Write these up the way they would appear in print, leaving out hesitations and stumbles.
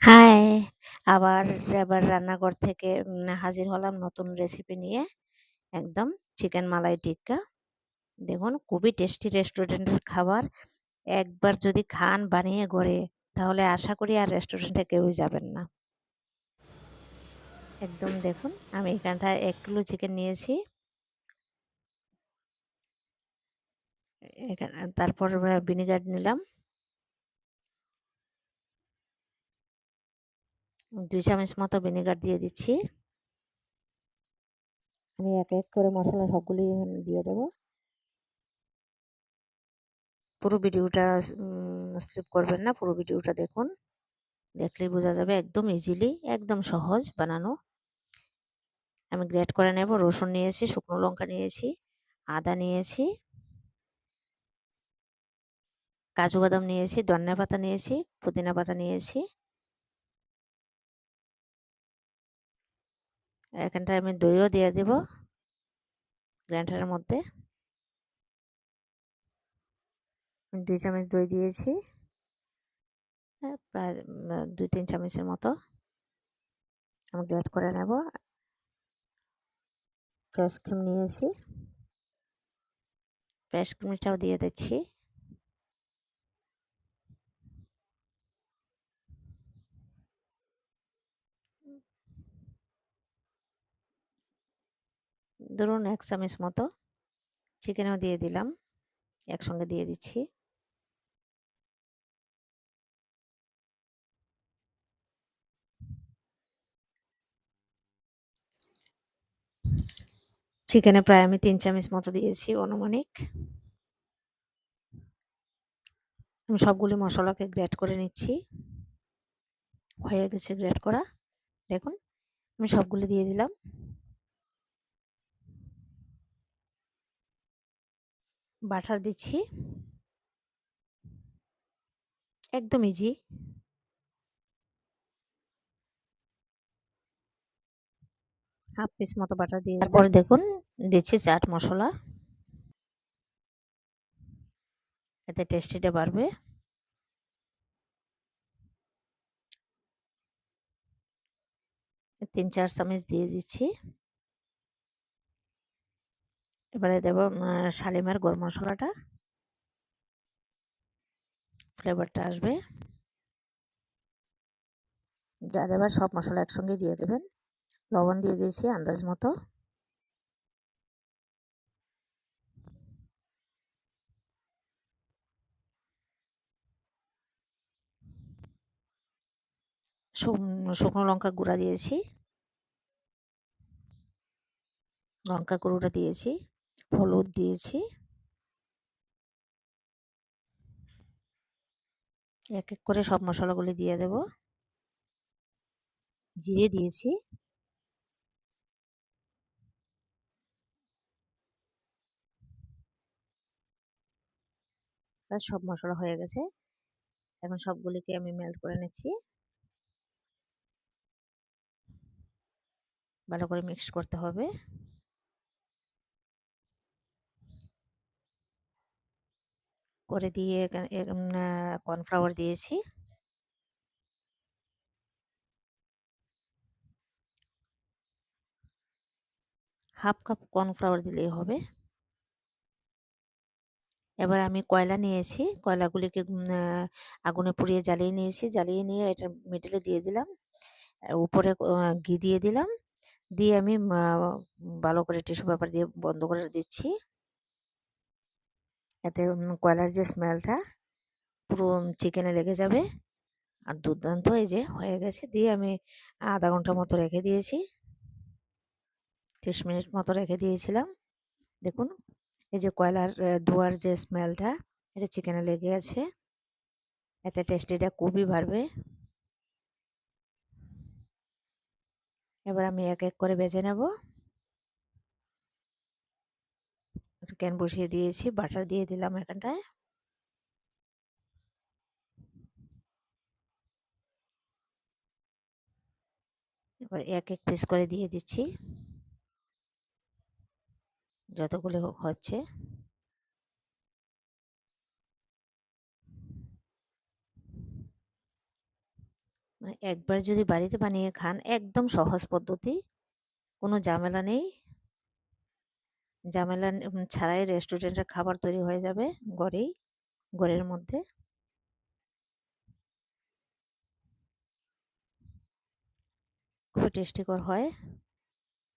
High! আবার এবার রান্নাঘর থেকে হাজির হলাম নতুন রেসিপি নিয়ে। একদম চিকেন মালাই টিক্কা। দেখুন খুবই টেস্টি রেস্টুরেন্টের খাবার। একবার যদি খান বানিয়ে ঘরে তাহলে আশা করি আর রেস্টুরেন্টে কেউই যাবেন না। একদম দেখুন আমি এখানটায় ১ কিলো চিকেন নিয়েছি। তারপর ভিনেগার নিলাম। ২ চামচ মতো ভিনেগার দিয়ে দিচ্ছি। আমি এক, এক করে মসলা সবগুলি দিয়ে দেব। পুরো ভিডিওটা স্কিপ করবেন না, পুরো ভিডিওটা দেখুন। দেখলেই বোঝা যাবে একদম ইজিলি, একদম সহজ বানানো। আমি গ্রেট করে নেব। রসুন নিয়েছি, শুকনো লঙ্কা নিয়েছি, আদা নিয়েছি, কাজু বাদাম নিয়েছি, ধনিয়া পাতা নিয়েছি, পুদিনা পাতা নিয়েছি। এখানটায় আমি দইও দিয়ে দেব গ্রাইন্ডারের মধ্যে। ২ চামচ দই দিয়েছি, প্রায় ২-৩ চামচের মতো। আমি গ্রেট করে নেব। ফ্রেশ ক্রিম নিয়েছি, ফ্রেশ ক্রিমটাও দিয়ে দিচ্ছি। ধরুন ১ চামচ মতো। চিকেনও দিয়ে দিলাম, একসঙ্গে দিয়ে দিচ্ছি। চিকেনে প্রায় আমি ৩ চামচ মতো দিয়েছি আনুমানিক। আমি সবগুলি মশলাকে গ্রেট করে নিচ্ছি। হয়ে গেছে গ্রেট করা। দেখুন আমি সবগুলি দিয়ে দিলাম। বাটার দিচ্ছি, একদম ইজি। হাফ পিস মতো বাটার দিয়ে তারপর দেখুন দিচ্ছি চাট মশলা, এতে টেস্টিটা বাড়বে। তিন চার চামচ দিয়ে দিচ্ছি। এবারে দেব শালিমার গরম মশলাটা, ফ্লেভারটা আসবে। যা দেবার সব মশলা একসঙ্গে দিয়ে দেবেন। লবণ দিয়ে দিয়েছি আন্দাজ মতো। শুকনো লঙ্কা গুঁড়া দিয়েছি, লঙ্কা গুঁড়োটা দিয়েছি, হলুদ দিয়েছি। এক এক করে সব মশলাগুলি দিয়ে দেব। জিরে দিয়েছি। সব মশলা হয়ে গেছে। এখন সবগুলিকে আমি মেল্ট করে নিচ্ছি। ভালো করে মিক্সড করতে হবে। করে দিয়ে কর্নফ্লাওয়ার দিয়েছি। হাফ কাপ কর্নফ্লাওয়ার দিলেই হবে। এবার আমি কয়লা নিয়েছি, কয়লাগুলিকে আগুনে পুড়িয়ে জ্বালিয়ে নিয়েছি। জ্বালিয়ে নিয়ে এটা মিডলে দিয়ে দিলাম। উপরে ঘি দিয়ে দিলাম। দিয়ে আমি ভালো করে টিস্যু পেপার দিয়ে বন্ধ করে দিচ্ছি। এতে কয়লার যে স্মেলটা পুরো চিকেনে লেগে যাবে। আর দুর্দান্ত এই যে হয়ে গেছে। দিয়ে আমি আধা ঘন্টা মতো রেখে দিয়েছি। 30 মিনিট মতো রেখে দিয়েছিলাম। দেখুন এই যে কয়লার ধোঁয়ার যে স্মেলটা এটা চিকেনে লেগে আছে। এতে টেস্টিটা খুবই বাড়বে। এবার আমি এক এক করে ভেজে নেব। একটা ক্যান বসিয়ে দিয়েছি, বাটার দিয়ে দিলাম এখানটায়। এবার এক এক পিস করে দিয়ে দিচ্ছি যতগুলো হচ্ছে। একবার যদি বাড়িতে বানিয়ে খান, একদম সহজ পদ্ধতি, কোনো ঝামেলা নেই। ঝামেলা ছাড়াই রেস্টুরেন্টের খাবার তৈরি হয়ে যাবে ঘরের মধ্যে। খুবই টেস্টিকর হয়।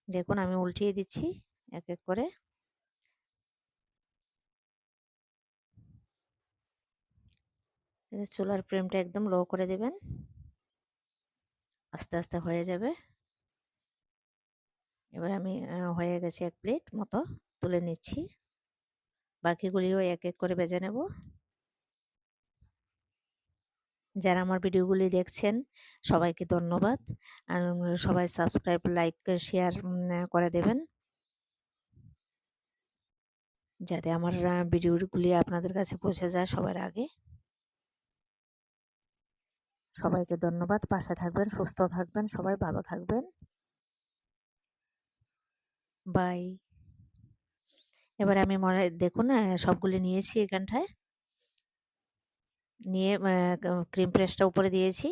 দেখুন আমি উল্টিয়ে দিচ্ছি এক এক করে। চুলার ফ্লেমটা একদম লো করে দেবেন, আস্তে আস্তে হয়ে যাবে। এবার আমি হয়ে গেছে 1 প্লেট মতো, তুলে নিচ্ছি। বাকিগুলিও এক এক করে ভেজে নেব। যারা আমার ভিডিওগুলি দেখছেন সবাইকে ধন্যবাদ। আর সবাই সাবস্ক্রাইব, লাইক, শেয়ার করে দেবেন, যাতে আমার ভিডিওগুলি আপনাদের কাছে পৌঁছে যায় সবার আগে। সবাইকে ধন্যবাদ। পাশে থাকবেন, সুস্থ থাকবেন, সবাই ভালো থাকবেন। বাই। এবার আমি দেখুন সবগুলি নিয়েছি এখানটায়, নিয়ে ক্রিম পেস্টটা উপরে দিয়েছি।